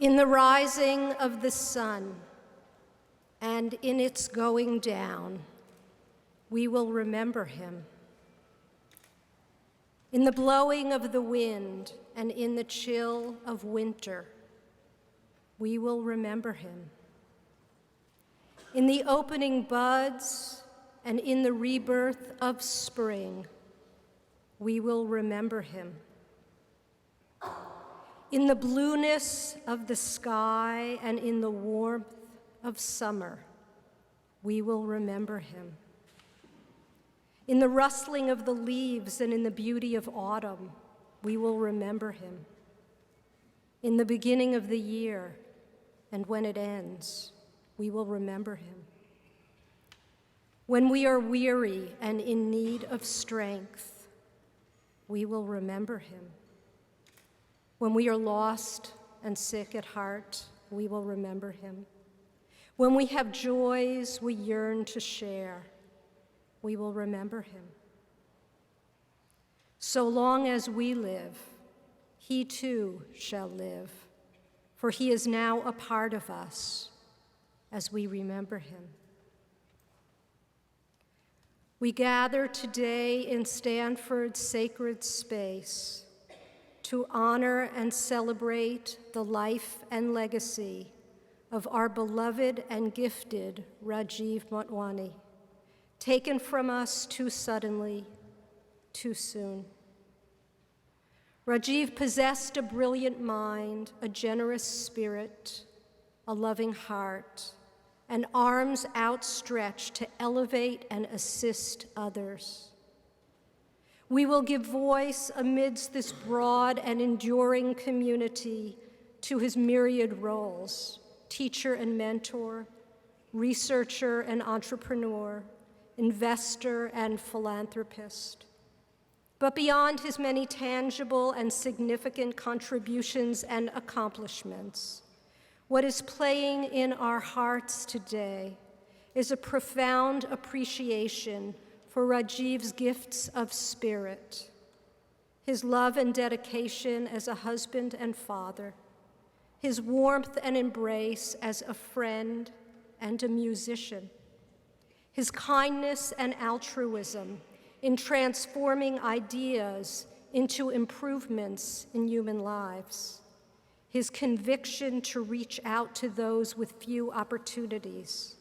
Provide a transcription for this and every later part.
In the rising of the sun and in its going down, we will remember him. In the blowing of the wind and in the chill of winter, we will remember him. In the opening buds and in the rebirth of spring, we will remember him. In the blueness of the sky and in the warmth of summer, we will remember him. In the rustling of the leaves and in the beauty of autumn, we will remember him. In the beginning of the year and when it ends, we will remember him. When we are weary and in need of strength, we will remember him. When we are lost and sick at heart, we will remember him. When we have joys we yearn to share, we will remember him. So long as we live, he too shall live, for he is now a part of us as we remember him. We gather today in Stanford's sacred space to honor and celebrate the life and legacy of our beloved and gifted Rajiv Motwani, taken from us too suddenly, too soon. Rajiv possessed a brilliant mind, a generous spirit, a loving heart, and arms outstretched to elevate and assist others. We will give voice amidst this broad and enduring community to his myriad roles: teacher and mentor, researcher and entrepreneur, investor and philanthropist. But beyond his many tangible and significant contributions and accomplishments, what is playing in our hearts today is a profound appreciation for Rajiv's gifts of spirit, his love and dedication as a husband and father, his warmth and embrace as a friend and a musician, his kindness and altruism in transforming ideas into improvements in human lives, his conviction to reach out to those with few opportunities,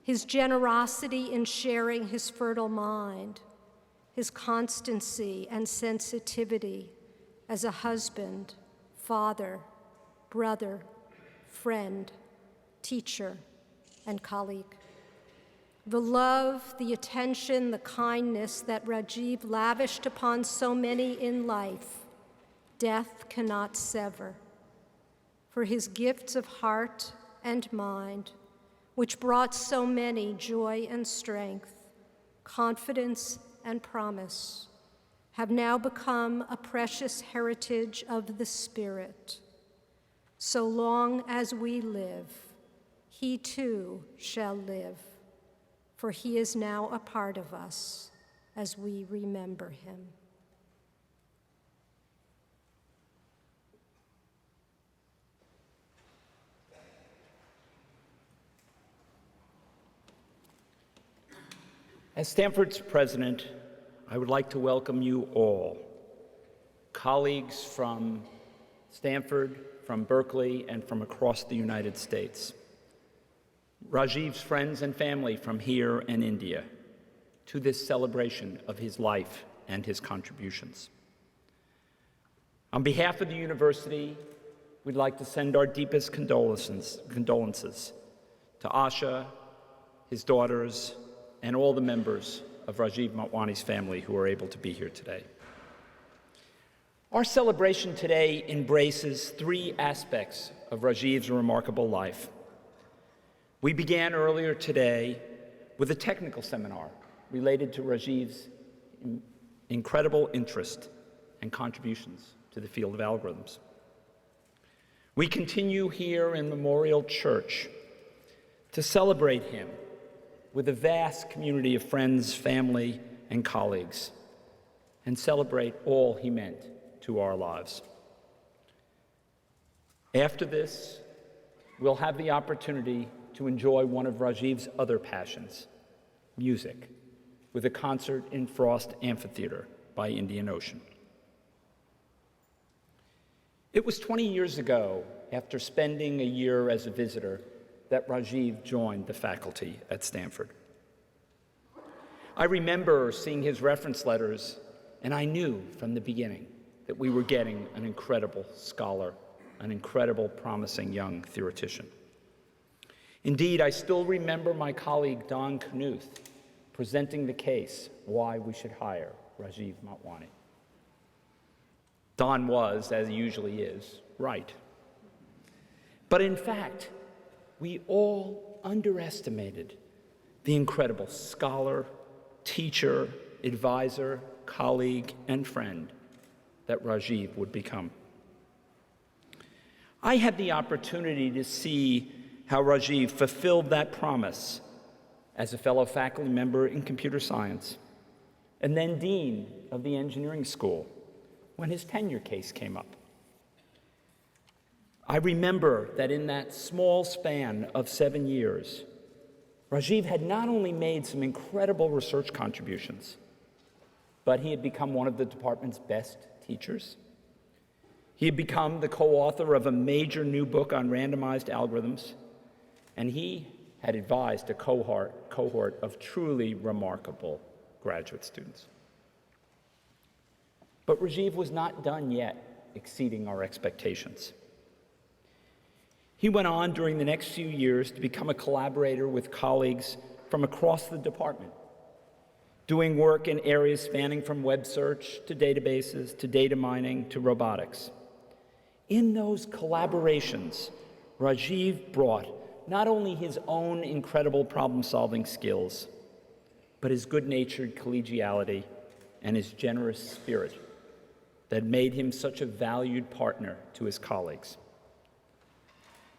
his generosity in sharing his fertile mind, his constancy and sensitivity as a husband, father, brother, friend, teacher, and colleague. The love, the attention, the kindness that Rajiv lavished upon so many in life, death cannot sever. For his gifts of heart and mind, which brought so many joy and strength, confidence and promise, have now become a precious heritage of the Spirit. So long as we live, he too shall live, for he is now a part of us as we remember him. As Stanford's president, I would like to welcome you all, colleagues from Stanford, from Berkeley, and from across the United States, Rajiv's friends and family from here and India, to this celebration of his life and his contributions. On behalf of the university, we'd like to send our deepest condolences to Asha, his daughters, and all the members of Rajiv Motwani's family who are able to be here today. Our celebration today embraces three aspects of Rajiv's remarkable life. We began earlier today with a technical seminar related to Rajiv's incredible interest and contributions to the field of algorithms. We continue here in Memorial Church to celebrate him with a vast community of friends, family, and colleagues, and celebrate all he meant to our lives. After this, we'll have the opportunity to enjoy one of Rajiv's other passions, music, with a concert in Frost Amphitheater by Indian Ocean. It was 20 years ago, after spending a year as a visitor, that Rajiv joined the faculty at Stanford. I remember seeing his reference letters, and I knew from the beginning that we were getting an incredible scholar, an incredible, promising young theoretician. Indeed, I still remember my colleague Don Knuth presenting the case why we should hire Rajiv Motwani. Don was, as he usually is, right. But in fact, we all underestimated the incredible scholar, teacher, advisor, colleague, and friend that Rajiv would become. I had the opportunity to see how Rajiv fulfilled that promise as a fellow faculty member in computer science, and then dean of the engineering school when his tenure case came up. I remember that in that small span of 7 years, Rajiv had not only made some incredible research contributions, but he had become one of the department's best teachers. He had become the co-author of a major new book on randomized algorithms, and he had advised a cohort of truly remarkable graduate students. But Rajiv was not done yet exceeding our expectations. He went on during the next few years to become a collaborator with colleagues from across the department, doing work in areas spanning from web search to databases to data mining to robotics. In those collaborations, Rajiv brought not only his own incredible problem-solving skills, but his good-natured collegiality and his generous spirit that made him such a valued partner to his colleagues.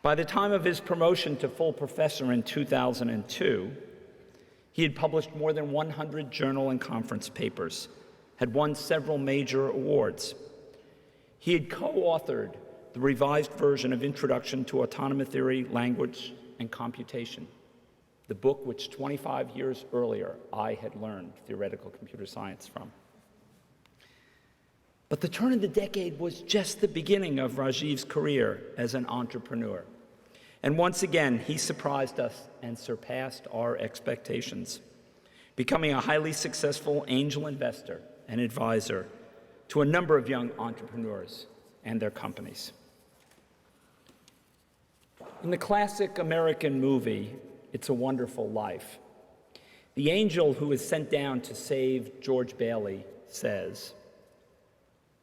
By the time of his promotion to full professor in 2002, he had published more than 100 journal and conference papers, had won several major awards. He had co-authored the revised version of Introduction to Autonomous Theory, Language, and Computation, the book which 25 years earlier I had learned theoretical computer science from. But the turn of the decade was just the beginning of Rajiv's career as an entrepreneur. And once again, he surprised us and surpassed our expectations, becoming a highly successful angel investor and advisor to a number of young entrepreneurs and their companies. In the classic American movie, It's a Wonderful Life, the angel who is sent down to save George Bailey says,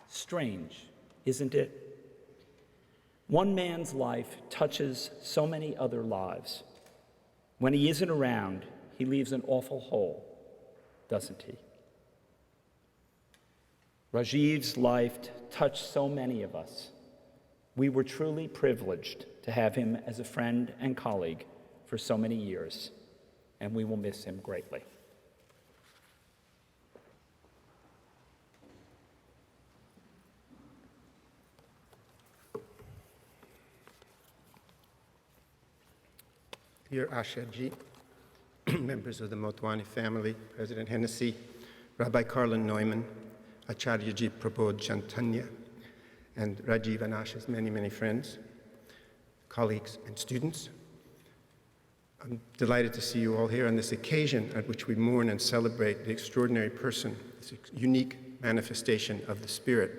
"Strange, isn't it? One man's life touches so many other lives. When he isn't around, he leaves an awful hole, doesn't he?" Rajiv's life touched so many of us. We were truly privileged to have him as a friend and colleague for so many years, and we will miss him greatly. Dear Ashaji, members of the Motwani family, President Hennessy, Rabbi Carlin Neumann, Acharyaji Prabodh Chantanya, and Rajiv and Asha's many, many friends, colleagues, and students. I'm delighted to see you all here on this occasion at which we mourn and celebrate the extraordinary person, this unique manifestation of the spirit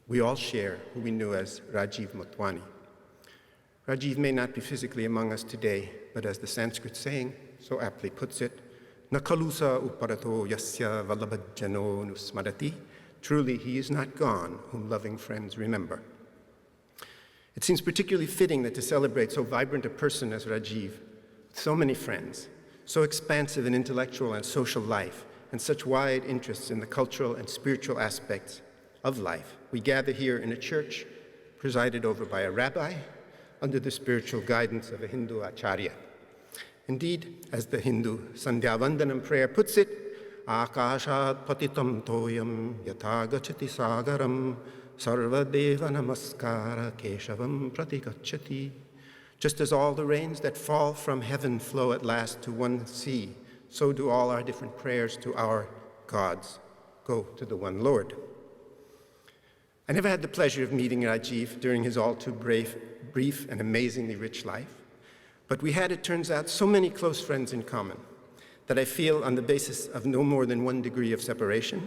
we all share, who we knew as Rajiv Motwani. Rajiv may not be physically among us today, but as the Sanskrit saying so aptly puts it, "Nakalusa uparato yasya vallabhajano nusmarati." Truly, he is not gone, whom loving friends remember. It seems particularly fitting that to celebrate so vibrant a person as Rajiv, with so many friends, so expansive in intellectual and social life, and such wide interests in the cultural and spiritual aspects of life, we gather here in a church presided over by a rabbi, under the spiritual guidance of a Hindu acharya. Indeed, as the Hindu Sandhya Vandanam prayer puts it, "Akashat patitam toyam yatha gachati sagaram sarvadeva namaskara keshavam pratigacchati. Just as all the rains that fall from heaven flow at last to one sea, so do all our different prayers to our gods go to the one Lord. I never had the pleasure of meeting Rajiv during his all too brief and amazingly rich life, but we had, it turns out, so many close friends in common that I feel, on the basis of no more than 1 degree of separation,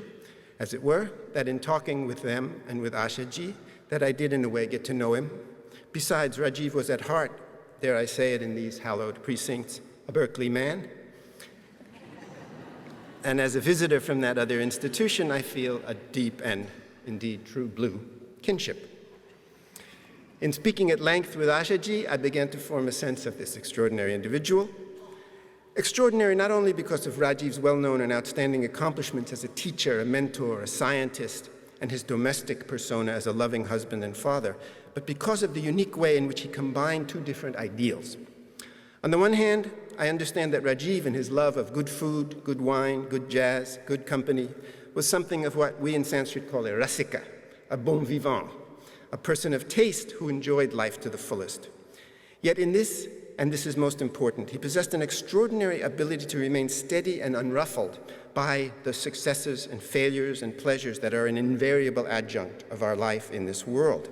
as it were, that in talking with them and with Ashaji, that I did in a way get to know him. Besides, Rajiv was at heart, dare I say it in these hallowed precincts, a Berkeley man. And as a visitor from that other institution, I feel a deep and indeed true blue kinship. In speaking at length with Ashaji, I began to form a sense of this extraordinary individual. Extraordinary not only because of Rajiv's well-known and outstanding accomplishments as a teacher, a mentor, a scientist, and his domestic persona as a loving husband and father, but because of the unique way in which he combined two different ideals. On the one hand, I understand that Rajiv, in his love of good food, good wine, good jazz, good company, was something of what we in Sanskrit call a rasika, a bon vivant, a person of taste who enjoyed life to the fullest. Yet in this, and this is most important, he possessed an extraordinary ability to remain steady and unruffled by the successes and failures and pleasures that are an invariable adjunct of our life in this world.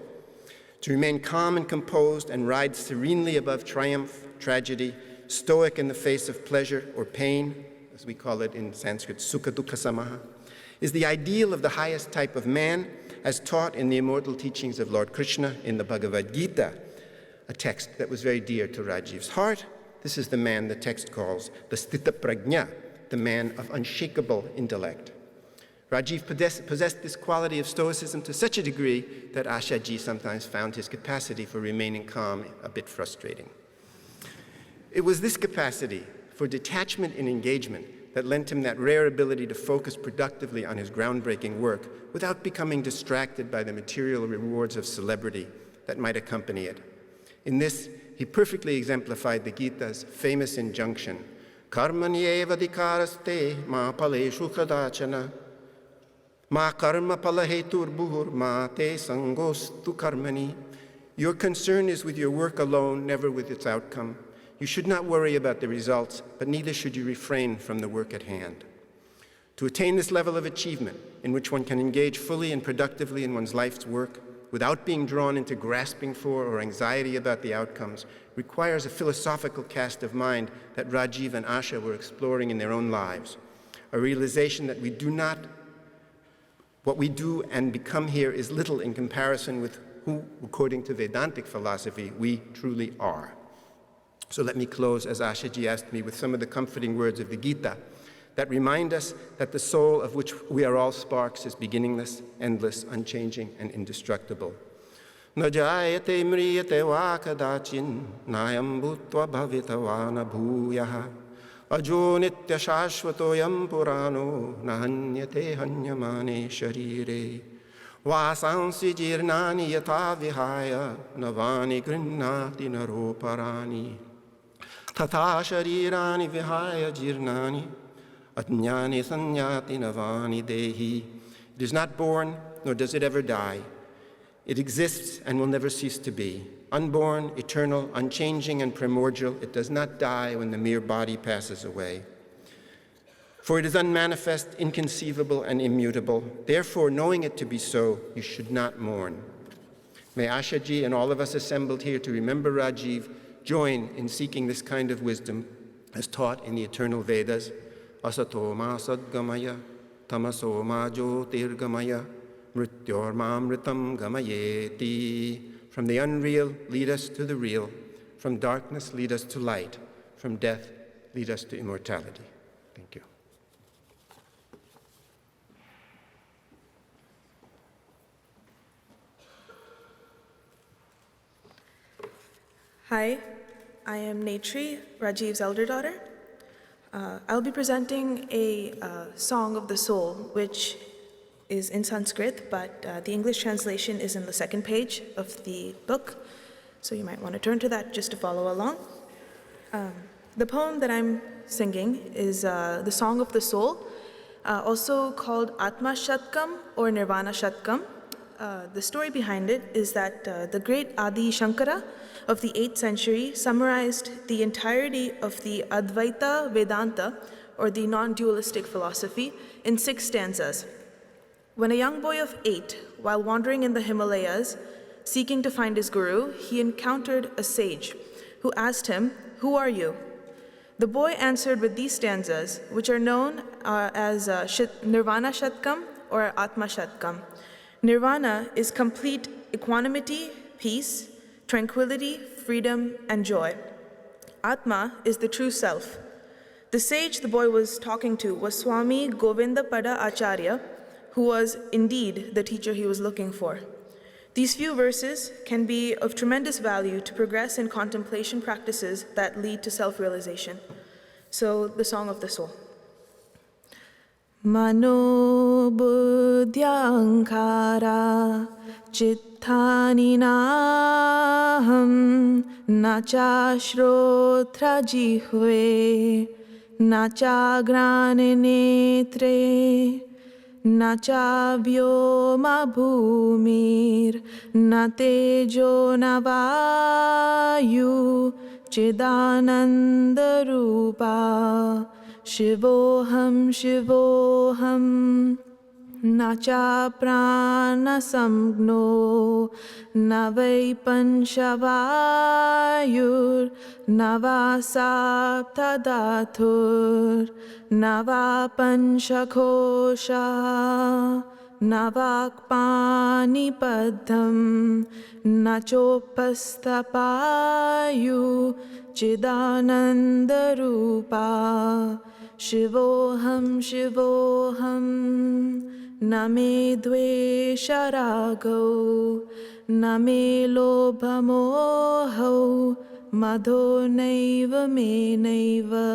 To remain calm and composed and ride serenely above triumph, tragedy, stoic in the face of pleasure or pain, as we call it in Sanskrit, sukha dukkha samaha, is the ideal of the highest type of man, as taught in the immortal teachings of Lord Krishna in the Bhagavad Gita, a text that was very dear to Rajiv's heart. This is the man the text calls the Sthita Prajna, the man of unshakable intellect. Rajiv possessed this quality of stoicism to such a degree that Ashaji sometimes found his capacity for remaining calm a bit frustrating. It was this capacity for detachment and engagement that lent him that rare ability to focus productively on his groundbreaking work without becoming distracted by the material rewards of celebrity that might accompany it. In this, he perfectly exemplified the Gita's famous injunction, karmanyeva dikaraste ma paleshu kadachana, ma karma palahetur buhur ma te sangostu karmani. Your concern is with your work alone, never with its outcome. You should not worry about the results, but neither should you refrain from the work at hand. To attain this level of achievement, in which one can engage fully and productively in one's life's work, without being drawn into grasping for or anxiety about the outcomes, requires a philosophical cast of mind that Rajiv and Asha were exploring in their own lives. A realization that what we do and become here is little in comparison with who, according to Vedantic philosophy, we truly are. So let me close, as Ashaji asked me, with some of the comforting words of the Gita that remind us that the soul of which we are all sparks is beginningless, endless, unchanging, and indestructible. Na jayate mriyate va kadachin nayam bhutva bhavitavana bhuyaha ajo nitya shashvatoyam purano nahanyate hanyamane sharire vasansi jirnani yatha vihaya navani grinnati naroparani tatha sharirani vihaya jirnani Ajnani sanyati navani dehi. It is not born, nor does it ever die. It exists and will never cease to be. Unborn, eternal, unchanging, and primordial, it does not die when the mere body passes away. For it is unmanifest, inconceivable, and immutable. Therefore, knowing it to be so, you should not mourn. May Ashaji and all of us assembled here to remember Rajiv join in seeking this kind of wisdom as taught in the eternal Vedas. Asato ma sadgamaya, tamaso ma jyotirgamaya, mrityormamritam gamayeti. From the unreal, lead us to the real. From darkness, lead us to light. From death, lead us to immortality. Thank you. Hi, I am Netri, Rajiv's elder daughter. I'll be presenting a song of the soul, which is in Sanskrit, but the English translation is in the second page of the book, so you might want to turn to that just to follow along. The poem that I'm singing is the Song of the Soul, also called Atma Shatkam or Nirvana Shatkam. the story behind it is that the great Adi Shankara of the 8th century summarized the entirety of the Advaita Vedanta, or the non-dualistic philosophy, in 6 stanzas. When a young boy of 8, while wandering in the Himalayas, seeking to find his guru, he encountered a sage who asked him, "Who are you?" The boy answered with these stanzas, which are known as Nirvana Shatkam or Atma Shatkam. Nirvana is complete equanimity, peace, tranquility, freedom, and joy. Atma is the true self. The sage the boy was talking to was Swami Govindapada Acharya, who was indeed the teacher he was looking for. These few verses can be of tremendous value to progress in contemplation practices that lead to self-realization. So, the Song of the Soul. Mano buddhyankara chittani naham nacha shrotra jihve nacha grane netre na cha vyoma bhumir na tejo na vayu chidananda rupa shivoham shivoham na cha prana samgno na vai panchavayur na va sapta dhatur na va panchakosha na vakpani paddham na chopastapayu chidananda rupa shivoham shivoham na me dvesha rago na me lobha moho madho naiva me naiva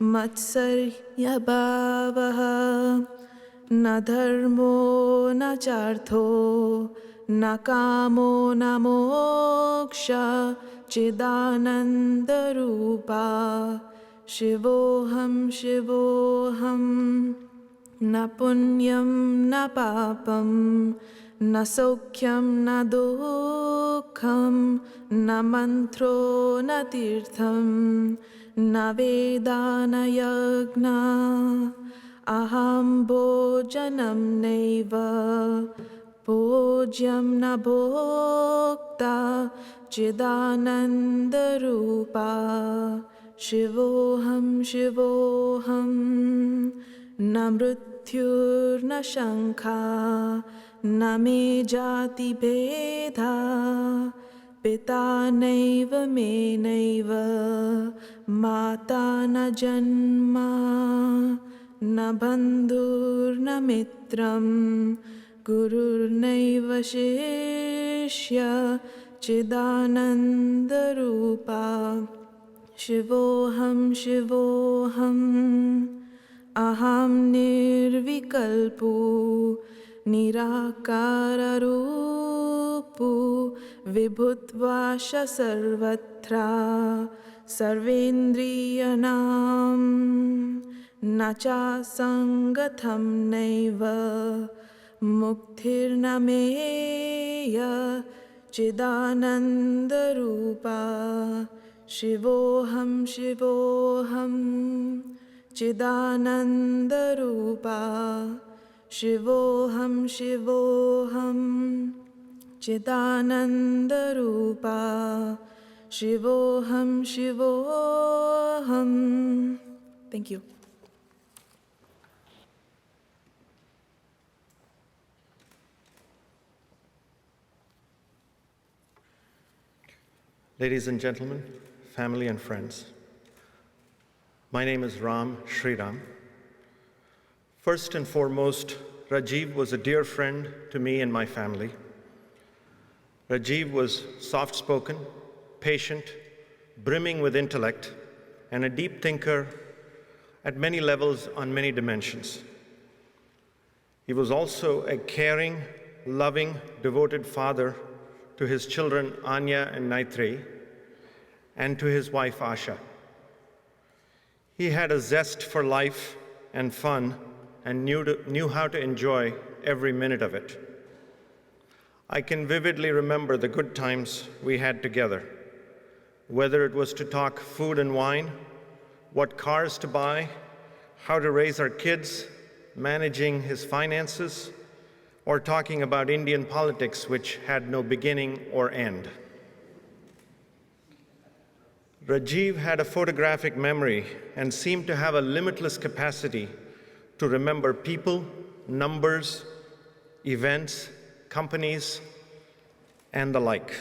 matsarya bhavaha na dharmo na chartho na kamo na moksha chidananda rupa shivoham shivoham na punyam na papam na saukhyam na dukkham na mantro na tirtham na veda na yagna aham bhojanam naiva bhojyam na bhokta chidananda rupa shivoham shivoham na mrityur na shankha na me jati bheda pita naiva me naiva mata na janma na bandhur na mitram gurur naiva shishya chidananda rupa shivoham shivoham aham nirvikalpu nirakara rupu vibhutvasha sarvatra sarvendriyanam nacha sangatham naiva muktirna meya chidananda rupa shivoham shivoham chidananda rupa shivoham shivoham chidananda rupa shivoham shivoham. Thank you. Ladies and gentlemen, family and friends, my name is Ram Shriram. First and foremost, Rajiv was a dear friend to me and my family. Rajiv was soft-spoken, patient, brimming with intellect, and a deep thinker at many levels on many dimensions. He was also a caring, loving, devoted father to his children Anya and Naitri, and to his wife Asha. He had a zest for life and fun and knew how to enjoy every minute of it. I can vividly remember the good times we had together, whether it was to talk food and wine, what cars to buy, how to raise our kids, managing his finances, or talking about Indian politics, which had no beginning or end. Rajiv had a photographic memory and seemed to have a limitless capacity to remember people, numbers, events, companies, and the like.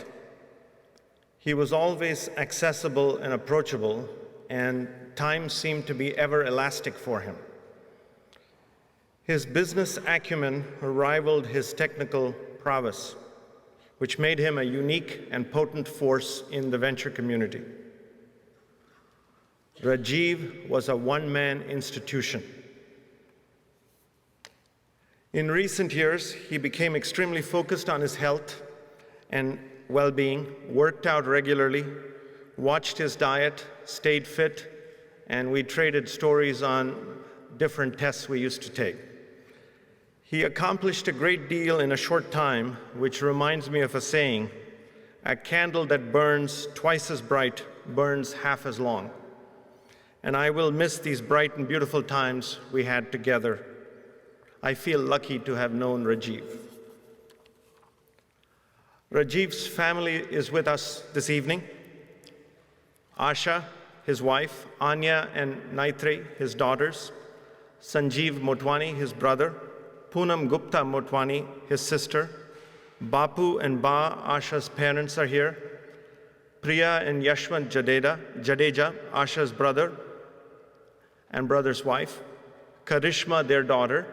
He was always accessible and approachable, and time seemed to be ever elastic for him. His business acumen rivaled his technical prowess, which made him a unique and potent force in the venture community. Rajiv was a one-man institution. In recent years, he became extremely focused on his health and well-being, worked out regularly, watched his diet, stayed fit, and we traded stories on different tests we used to take. He accomplished a great deal in a short time, which reminds me of a saying, "A candle that burns twice as bright burns half as long." And I will miss these bright and beautiful times we had together. I feel lucky to have known Rajiv. Rajiv's family is with us this evening. Asha, his wife, Anya and Naitri, his daughters, Sanjeev Motwani, his brother, Poonam Gupta Motwani, his sister, Bapu and Ba, Asha's parents, are here. Priya and Yashwant Jadeja, Asha's brother and brother's wife, Karishma, their daughter,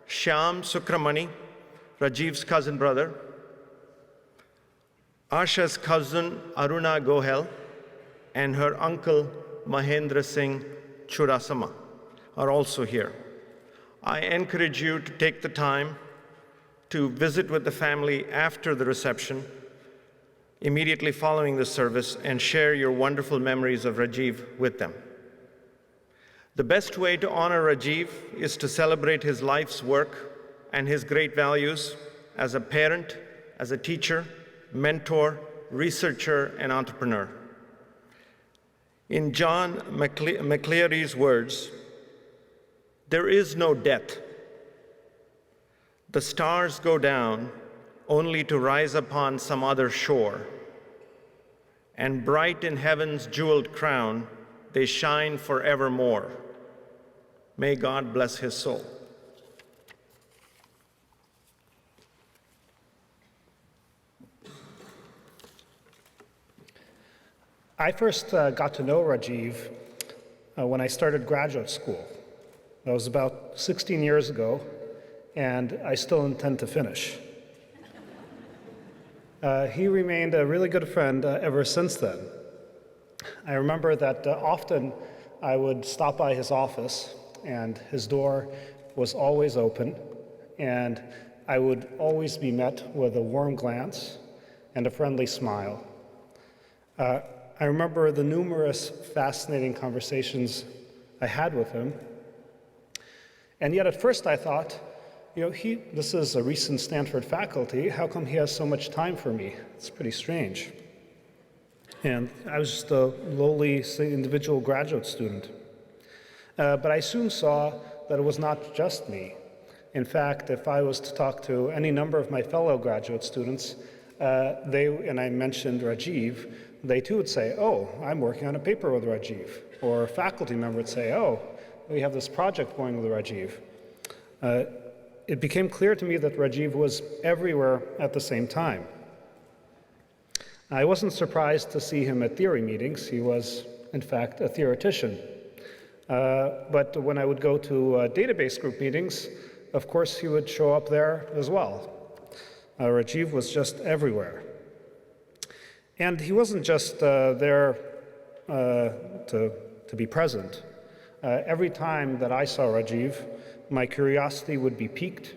Shyam Sukramani, Rajiv's cousin brother, Asha's cousin Aruna Gohel, and her uncle Mahendra Singh Churasama are also here. I encourage you to take the time to visit with the family after the reception, immediately following the service, and share your wonderful memories of Rajiv with them. The best way to honor Rajiv is to celebrate his life's work and his great values as a parent, as a teacher, mentor, researcher, and entrepreneur. In John McCleary's words, "There is no death. The stars go down only to rise upon some other shore, and bright in heaven's jeweled crown, they shine forevermore. May God bless his soul." I first got to know Rajiv when I started graduate school. That was about 16 years ago, and I still intend to finish. He remained a really good friend ever since then. I remember that often I would stop by his office, and his door was always open, and I would always be met with a warm glance and a friendly smile. I remember the numerous fascinating conversations I had with him. And yet at first I thought, this is a recent Stanford faculty. How come he has so much time for me? It's pretty strange. And I was just a lowly individual graduate student. But I soon saw that it was not just me. In fact, if I was to talk to any number of my fellow graduate students, and I mentioned Rajiv, they too would say, "Oh, I'm working on a paper with Rajiv." Or a faculty member would say, "Oh, we have this project going with Rajiv." It became clear to me that Rajiv was everywhere at the same time. I wasn't surprised to see him at theory meetings. He was, in fact, a theoretician. But when I would go to database group meetings, of course, he would show up there as well. Rajiv was just everywhere. And he wasn't just there to be present. Every time that I saw Rajiv, my curiosity would be piqued,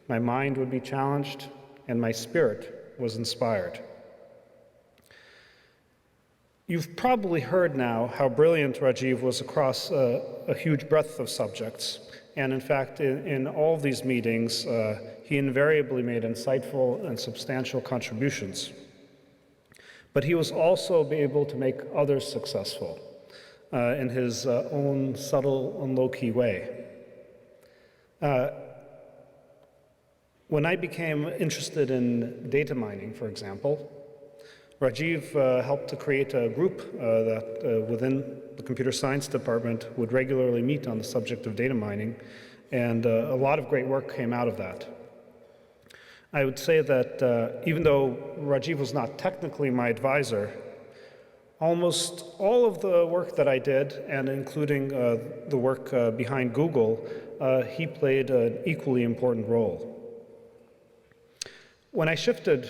my mind would be challenged, and my spirit was inspired. You've probably heard now how brilliant Rajiv was across a huge breadth of subjects. And in fact, in all of these meetings, he invariably made insightful and substantial contributions. But he was also able to make others successful in his own subtle and low-key way. When I became interested in data mining, for example, Rajiv helped to create a group that within the computer science department would regularly meet on the subject of data mining, and a lot of great work came out of that. I would say that even though Rajiv was not technically my advisor, almost all of the work that I did, and including the work behind Google, he played an equally important role. When I shifted,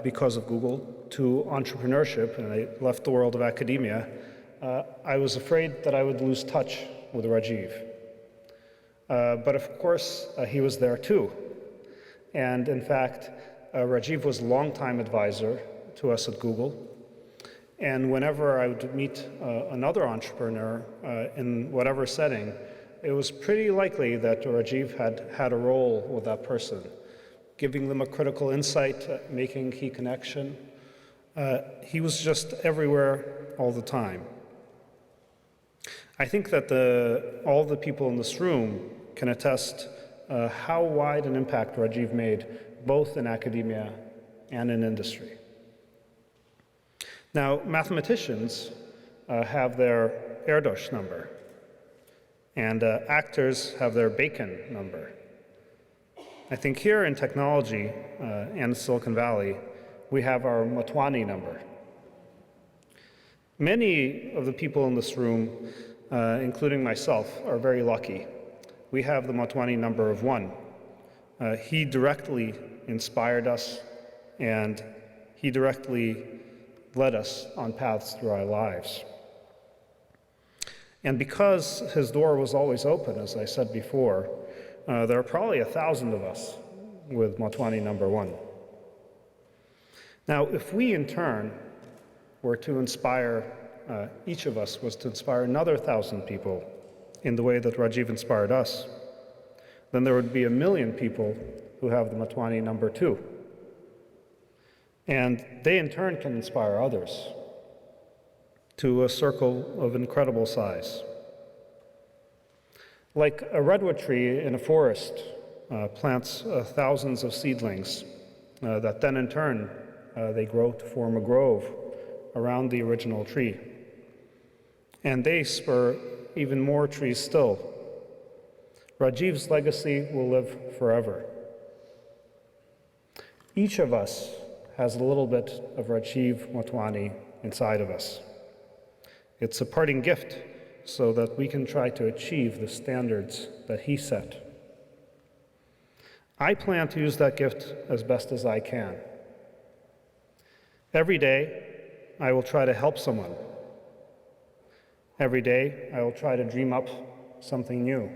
because of Google, to entrepreneurship, and I left the world of academia, I was afraid that I would lose touch with Rajiv. But of course, he was there too. And in fact, Rajiv was a longtime advisor to us at Google. And whenever I would meet another entrepreneur in whatever setting, it was pretty likely that Rajiv had a role with that person, giving them a critical insight, making key connection. He was just everywhere all the time. I think that all the people in this room can attest how wide an impact Rajiv made, both in academia and in industry. Now, mathematicians have their Erdos number, and actors have their Bacon number. I think here in technology and Silicon Valley, we have our Motwani number. Many of the people in this room, including myself, are very lucky. We have the Motwani number of 1. He directly inspired us, and he directly led us on paths through our lives. And because his door was always open, as I said before, there are probably 1,000 of us with Motwani number 1. Now, if we in turn were to inspire, each of us was to inspire another 1,000 people in the way that Rajiv inspired us, then there would be 1 million people who have the Motwani number 2. And they in turn can inspire others to a circle of incredible size. Like a redwood tree in a forest plants thousands of seedlings that then in turn they grow to form a grove around the original tree. And they spur even more trees still. Rajiv's legacy will live forever. Each of us has a little bit of Rajiv Motwani inside of us. It's a parting gift so that we can try to achieve the standards that he set. I plan to use that gift as best as I can. Every day, I will try to help someone. Every day, I will try to dream up something new.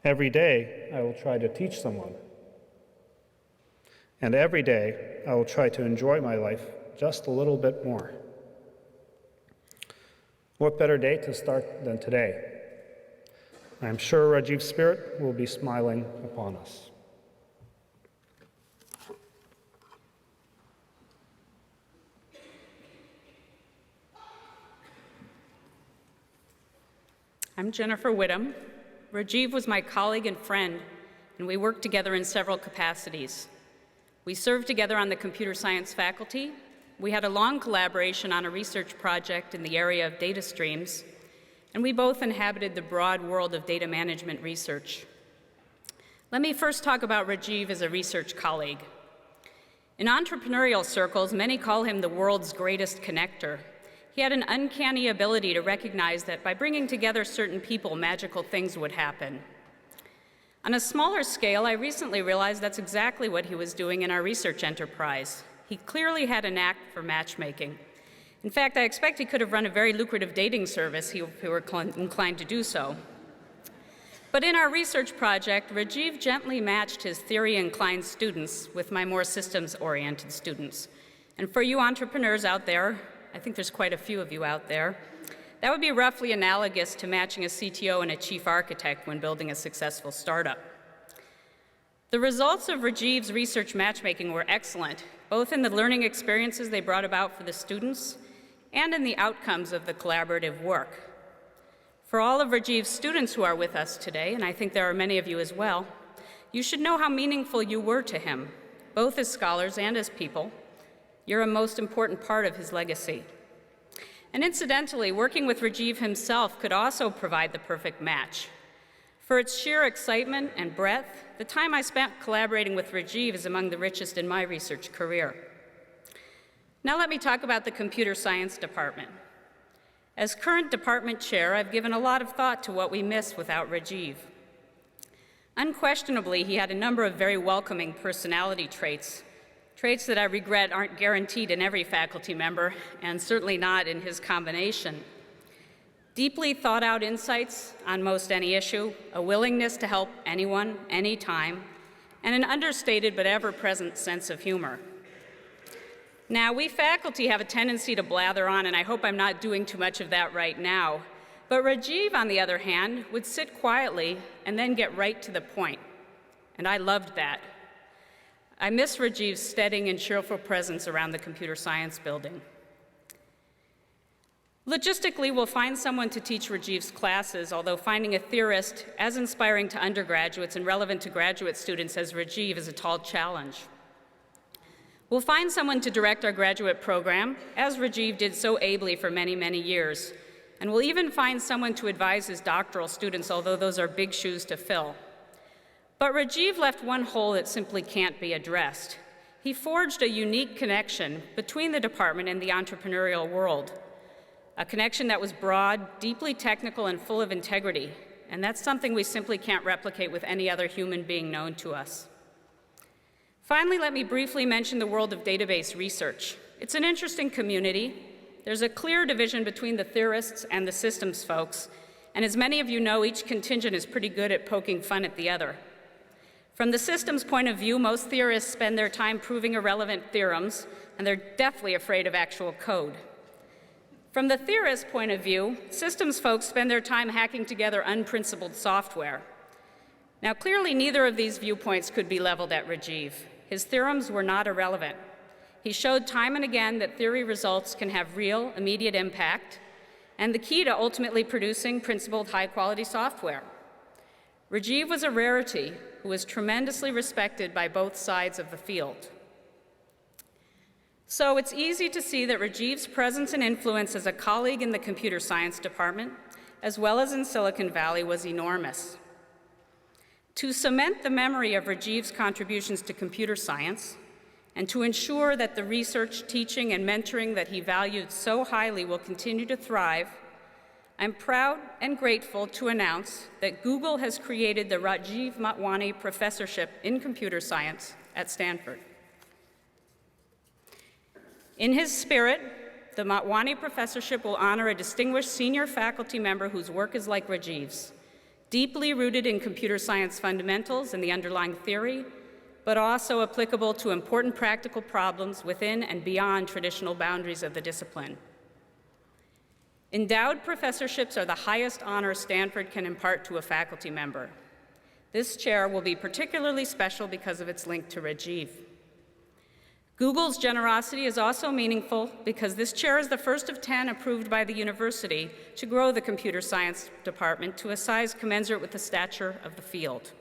Every day, I will try to teach someone. And every day, I will try to enjoy my life just a little bit more. What better day to start than today? I'm sure Rajiv's spirit will be smiling upon us. I'm Jennifer Whittam. Rajiv was my colleague and friend, and we worked together in several capacities. We served together on the computer science faculty. We had a long collaboration on a research project in the area of data streams, and we both inhabited the broad world of data management research. Let me first talk about Rajiv as a research colleague. In entrepreneurial circles, many call him the world's greatest connector. He had an uncanny ability to recognize that by bringing together certain people, magical things would happen. On a smaller scale, I recently realized that's exactly what he was doing in our research enterprise. He clearly had a knack for matchmaking. In fact, I expect he could have run a very lucrative dating service if he were inclined to do so. But in our research project, Rajiv gently matched his theory-inclined students with my more systems-oriented students. And for you entrepreneurs out there, I think there's quite a few of you out there, that would be roughly analogous to matching a CTO and a chief architect when building a successful startup. The results of Rajiv's research matchmaking were excellent, both in the learning experiences they brought about for the students and in the outcomes of the collaborative work. For all of Rajiv's students who are with us today, and I think there are many of you as well, you should know how meaningful you were to him, both as scholars and as people. You're a most important part of his legacy. And incidentally, working with Rajiv himself could also provide the perfect match. For its sheer excitement and breadth, the time I spent collaborating with Rajiv is among the richest in my research career. Now let me talk about the computer science department. As current department chair, I've given a lot of thought to what we miss without Rajiv. Unquestionably, he had a number of very welcoming personality traits that I regret aren't guaranteed in every faculty member, and certainly not in his combination. Deeply thought out insights on most any issue, a willingness to help anyone, anytime, and an understated but ever-present sense of humor. Now, we faculty have a tendency to blather on, and I hope I'm not doing too much of that right now. But Rajiv, on the other hand, would sit quietly and then get right to the point. And I loved that. I miss Rajiv's steadying and cheerful presence around the computer science building. Logistically, we'll find someone to teach Rajiv's classes, although finding a theorist as inspiring to undergraduates and relevant to graduate students as Rajiv is a tall challenge. We'll find someone to direct our graduate program, as Rajiv did so ably for many, many years. And we'll even find someone to advise his doctoral students, although those are big shoes to fill. But Rajiv left one hole that simply can't be addressed. He forged a unique connection between the department and the entrepreneurial world, a connection that was broad, deeply technical, and full of integrity. And that's something we simply can't replicate with any other human being known to us. Finally, let me briefly mention the world of database research. It's an interesting community. There's a clear division between the theorists and the systems folks, and as many of you know, each contingent is pretty good at poking fun at the other. From the systems point of view, most theorists spend their time proving irrelevant theorems, and they're deathly afraid of actual code. From the theorist point of view, systems folks spend their time hacking together unprincipled software. Now, clearly, neither of these viewpoints could be leveled at Rajiv. His theorems were not irrelevant. He showed time and again that theory results can have real, immediate impact, and the key to ultimately producing principled, high-quality software. Rajiv was a rarity who was tremendously respected by both sides of the field. So it's easy to see that Rajiv's presence and influence as a colleague in the computer science department, as well as in Silicon Valley, was enormous. To cement the memory of Rajiv's contributions to computer science, and to ensure that the research, teaching, and mentoring that he valued so highly will continue to thrive, I'm proud and grateful to announce that Google has created the Rajiv Motwani Professorship in Computer Science at Stanford. In his spirit, the Motwani Professorship will honor a distinguished senior faculty member whose work is like Rajiv's, deeply rooted in computer science fundamentals and the underlying theory, but also applicable to important practical problems within and beyond traditional boundaries of the discipline. Endowed professorships are the highest honor Stanford can impart to a faculty member. This chair will be particularly special because of its link to Rajiv. Google's generosity is also meaningful because this chair is the first of 10 approved by the university to grow the computer science department to a size commensurate with the stature of the field.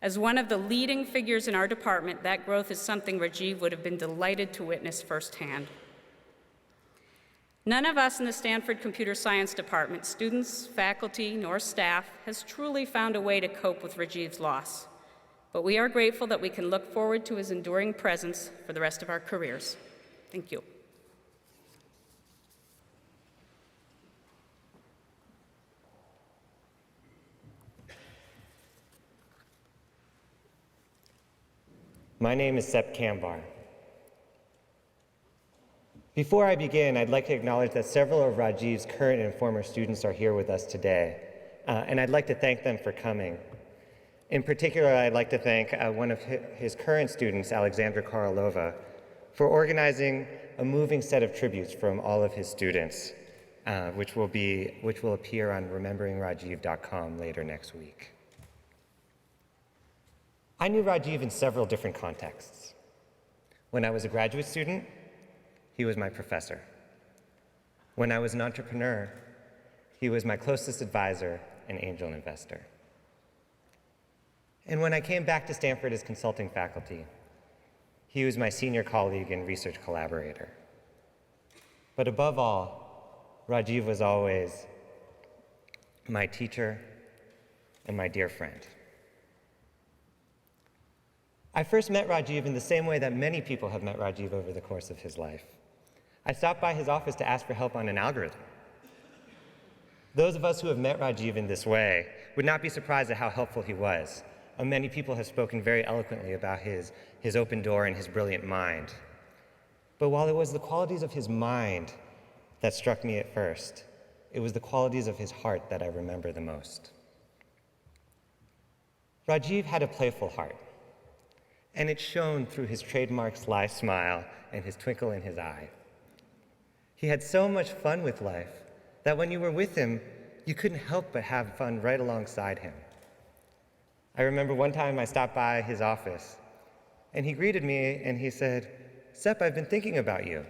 As one of the leading figures in our department, that growth is something Rajiv would have been delighted to witness firsthand. None of us in the Stanford Computer Science Department, students, faculty, nor staff, has truly found a way to cope with Rajiv's loss. But we are grateful that we can look forward to his enduring presence for the rest of our careers. Thank you. My name is Sepp Kambar. Before I begin, I'd like to acknowledge that several of Rajiv's current and former students are here with us today, and I'd like to thank them for coming. In particular, I'd like to thank one of his current students, Alexandra Karlova, for organizing a moving set of tributes from all of his students, which will appear on rememberingrajiv.com later next week. I knew Rajiv in several different contexts. When I was a graduate student, he was my professor. When I was an entrepreneur, he was my closest advisor and angel investor. And when I came back to Stanford as consulting faculty, he was my senior colleague and research collaborator. But above all, Rajiv was always my teacher and my dear friend. I first met Rajiv in the same way that many people have met Rajiv over the course of his life. I stopped by his office to ask for help on an algorithm. Those of us who have met Rajiv in this way would not be surprised at how helpful he was. Many people have spoken very eloquently about his open door and his brilliant mind. But while it was the qualities of his mind that struck me at first, it was the qualities of his heart that I remember the most. Rajiv had a playful heart, and it shone through his trademark sly smile and his twinkle in his eye. He had so much fun with life that when you were with him, you couldn't help but have fun right alongside him. I remember one time I stopped by his office, and he greeted me and he said, "Sep, I've been thinking about you.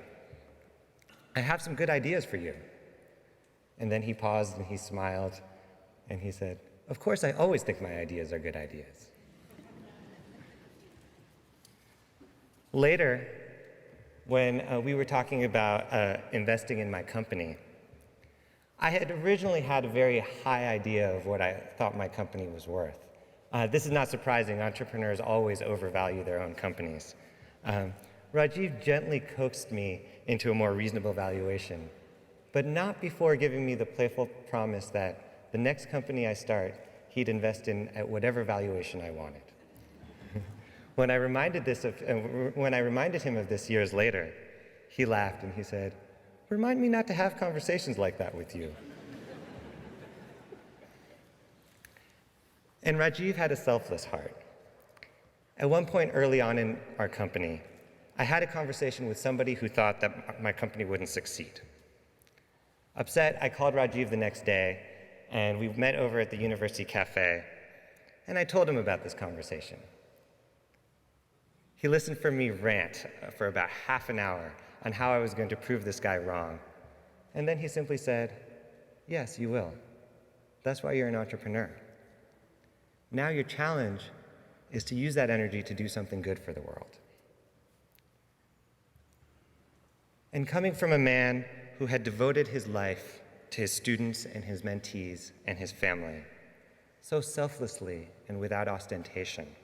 I have some good ideas for you." And then he paused and he smiled and he said, "Of course, I always think my ideas are good ideas." Later, when we were talking about investing in my company, I had originally had a very high idea of what I thought my company was worth. This is not surprising. Entrepreneurs always overvalue their own companies. Rajiv gently coaxed me into a more reasonable valuation, but not before giving me the playful promise that the next company I start, he'd invest in at whatever valuation I wanted. When I reminded him of this years later, he laughed and he said, "Remind me not to have conversations like that with you." And Rajiv had a selfless heart. At one point early on in our company, I had a conversation with somebody who thought that my company wouldn't succeed. Upset, I called Rajiv the next day, and we met over at the university cafe, and I told him about this conversation. He listened for me rant for about half an hour on how I was going to prove this guy wrong, and then he simply said, "Yes, you will. That's why you're an entrepreneur. Now your challenge is to use that energy to do something good for the world." And coming from a man who had devoted his life to his students and his mentees and his family, so selflessly and without ostentation,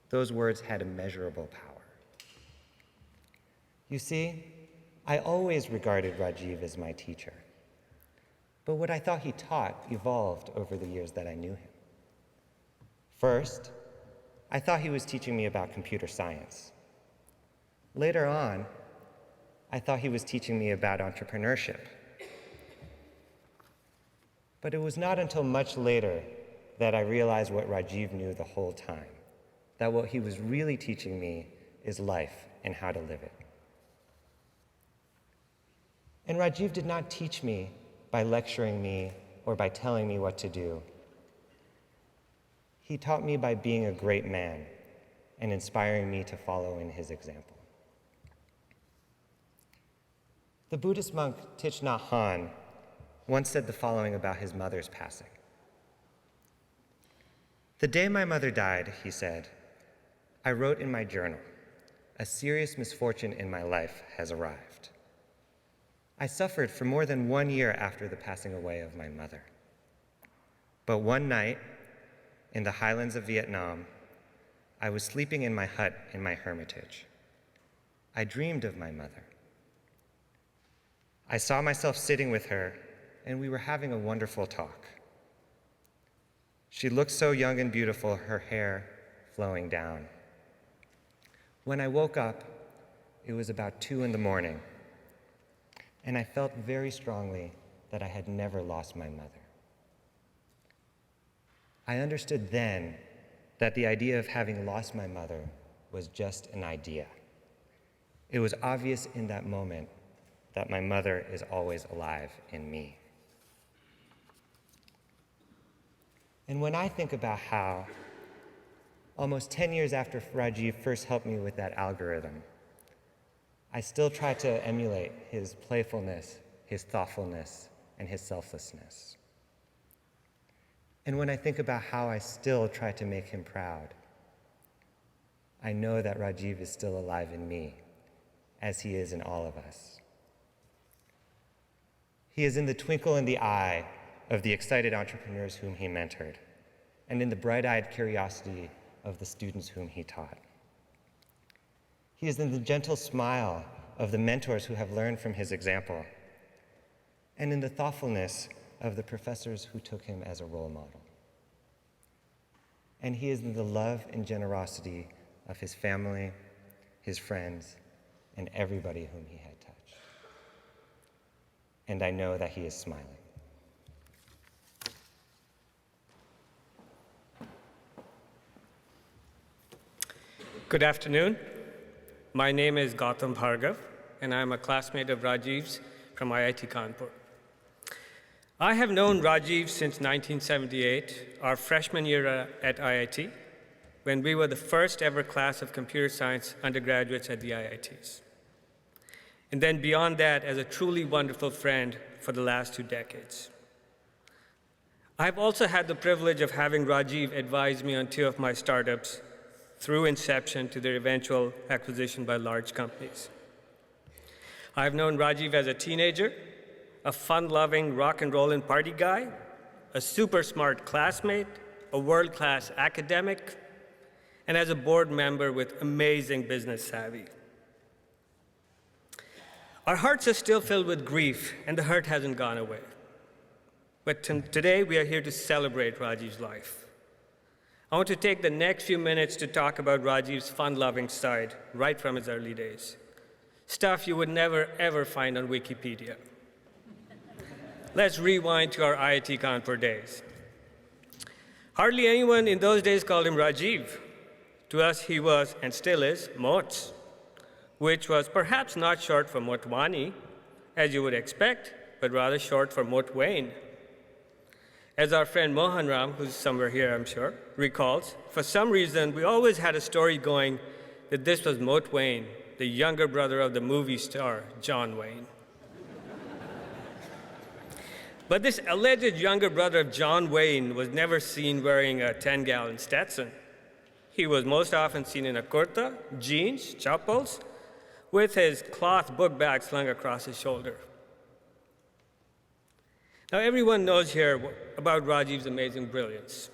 those words had immeasurable power. You see, I always regarded Rajiv as my teacher, but what I thought he taught evolved over the years that I knew him. First, I thought he was teaching me about computer science. Later on, I thought he was teaching me about entrepreneurship. But it was not until much later that I realized what Rajiv knew the whole time, that what he was really teaching me is life and how to live it. And Rajiv did not teach me by lecturing me or by telling me what to do. He taught me by being a great man and inspiring me to follow in his example. The Buddhist monk Thich Nhat Hanh once said the following about his mother's passing. "The day my mother died," he said, "I wrote in my journal, 'A serious misfortune in my life has arrived.' I suffered for more than 1 year after the passing away of my mother. But one night, in the highlands of Vietnam, I was sleeping in my hut in my hermitage. I dreamed of my mother. I saw myself sitting with her, and we were having a wonderful talk. She looked so young and beautiful, her hair flowing down. When I woke up, it was about 2 a.m, and I felt very strongly that I had never lost my mother. I understood then that the idea of having lost my mother was just an idea. It was obvious in that moment that my mother is always alive in me. And when I think about how Almost 10 years after Rajiv first helped me with that algorithm, I still try to emulate his playfulness, his thoughtfulness, and his selflessness. And when I think about how I still try to make him proud, I know that Rajiv is still alive in me, as he is in all of us. He is in the twinkle in the eye of the excited entrepreneurs whom he mentored, and in the bright-eyed curiosity of the students whom he taught. He is in the gentle smile of the mentors who have learned from his example, and in the thoughtfulness of the professors who took him as a role model. And he is in the love and generosity of his family, his friends, and everybody whom he had touched. And I know that he is smiling. Good afternoon. My name is Gautam Bhargav, and I'm a classmate of Rajiv's from IIT Kanpur. I have known Rajiv since 1978, our freshman year at IIT, when we were the first ever class of computer science undergraduates at the IITs. And then beyond that, as a truly wonderful friend for the last 2 decades. I've also had the privilege of having Rajiv advise me on 2 of my startups through inception to their eventual acquisition by large companies. I've known Rajiv as a teenager, a fun-loving rock and roll and party guy, a super smart classmate, a world-class academic, and as a board member with amazing business savvy. Our hearts are still filled with grief, and the hurt hasn't gone away. But today we are here to celebrate Rajiv's life. I want to take the next few minutes to talk about Rajiv's fun-loving side, right from his early days. Stuff you would never, ever find on Wikipedia. Let's rewind to our IIT Kanpur days. Hardly anyone in those days called him Rajiv. To us, he was, and still is, Mots, which was perhaps not short for Motwani, as you would expect, but rather short for Motwain. As our friend Mohan Ram, who's somewhere here, I'm sure, recalls, for some reason, we always had a story going that this was Motwain, the younger brother of the movie star, John Wayne. But this alleged younger brother of John Wayne was never seen wearing a 10-gallon Stetson. He was most often seen in a kurta, jeans, chappals, with his cloth book bag slung across his shoulder. Now, everyone knows here about Rajiv's amazing brilliance.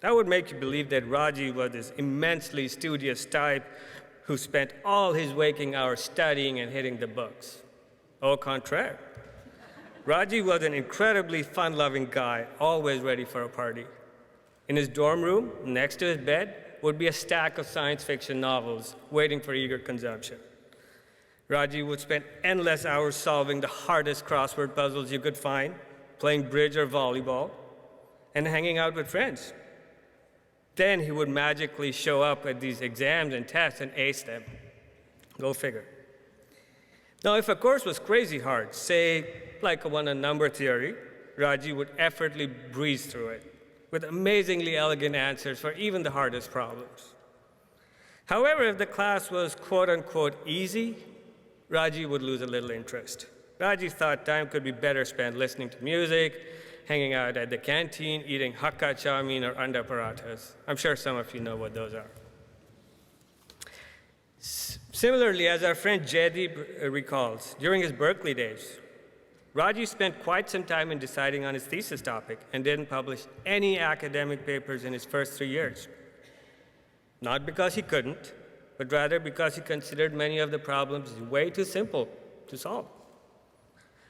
That would make you believe that Rajiv was this immensely studious type who spent all his waking hours studying and hitting the books. Au contraire. Rajiv was an incredibly fun-loving guy, always ready for a party. In his dorm room, next to his bed, would be a stack of science fiction novels waiting for eager consumption. Rajiv would spend endless hours solving the hardest crossword puzzles you could find, playing bridge or volleyball, and hanging out with friends. Then he would magically show up at these exams and tests and ace them. Go figure. Now, if a course was crazy hard, say like one on number theory, Rajiv would effortlessly breeze through it with amazingly elegant answers for even the hardest problems. However, if the class was quote-unquote easy, Rajiv would lose a little interest. Rajiv thought time could be better spent listening to music, hanging out at the canteen, eating hakka chowmein or anda parathas. I'm sure some of you know what those are. Similarly, as our friend Jaydeep recalls, during his Berkeley days, Rajiv spent quite some time in deciding on his thesis topic and didn't publish any academic papers in his first 3 years. Not because he couldn't, but rather because he considered many of the problems way too simple to solve.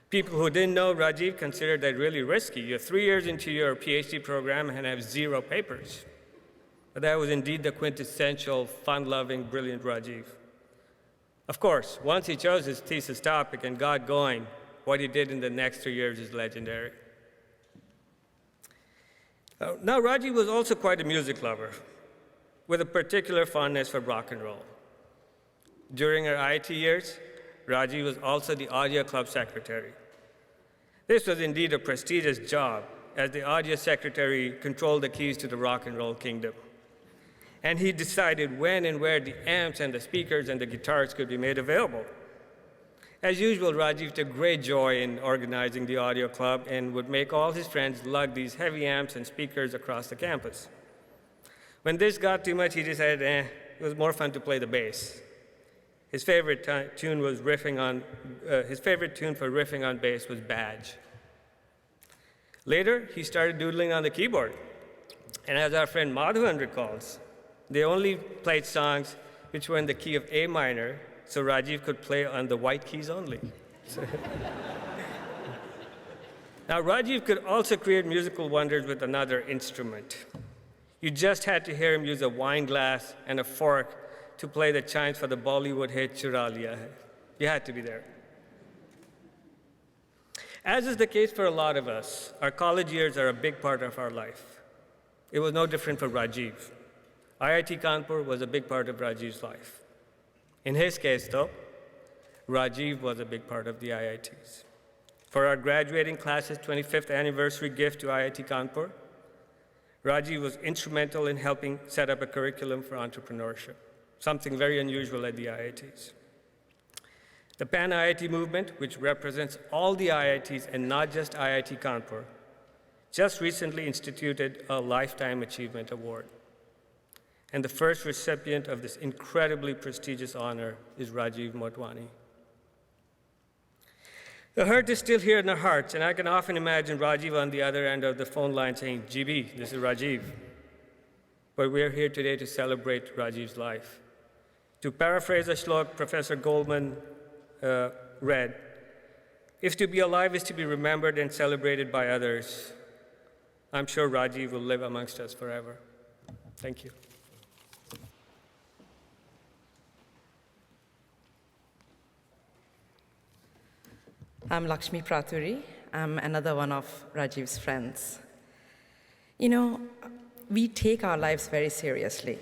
People who didn't know Rajiv considered that really risky. You're 3 years into your PhD program and have 0 papers. But that was indeed the quintessential, fun-loving, brilliant Rajiv. Of course, once he chose his thesis topic and got going, what he did in the next 3 years is legendary. Now, Rajiv was also quite a music lover, with a particular fondness for rock and roll. During our IIT years, Rajiv was also the audio club secretary. This was indeed a prestigious job, as the audio secretary controlled the keys to the rock and roll kingdom. and he decided when and where the amps and the speakers and the guitars could be made available. As usual, Rajiv took great joy in organizing the audio club and would make all his friends lug these heavy amps and speakers across the campus. When this got too much, he decided, it was more fun to play the bass. His favorite tune for riffing on bass was Badge. Later, he started doodling on the keyboard. And as our friend Madhavan recalls, they only played songs which were in the key of A minor, so Rajiv could play on the white keys only. Now, Rajiv could also create musical wonders with another instrument. You just had to hear him use a wine glass and a fork to play the chimes for the Bollywood hit Chura Liya Hai. You had to be there. As is the case for a lot of us, our college years are a big part of our life. It was no different for Rajiv. IIT Kanpur was a big part of Rajiv's life. In his case, though, Rajiv was a big part of the IITs. For our graduating class's 25th anniversary gift to IIT Kanpur, Rajiv was instrumental in helping set up a curriculum for entrepreneurship, something very unusual at the IITs. The Pan-IIT movement, which represents all the IITs and not just IIT Kanpur, just recently instituted a Lifetime Achievement Award. And the first recipient of this incredibly prestigious honor is Rajiv Motwani. The hurt is still here in our hearts, and I can often imagine Rajiv on the other end of the phone line saying, GB, this is Rajiv. But we're here today to celebrate Rajiv's life. To paraphrase a shlok Professor Goldman read, if to be alive is to be remembered and celebrated by others, I'm sure Rajiv will live amongst us forever. Thank you. I'm Lakshmi Praturi. I'm another one of Rajiv's friends. You know, we take our lives very seriously.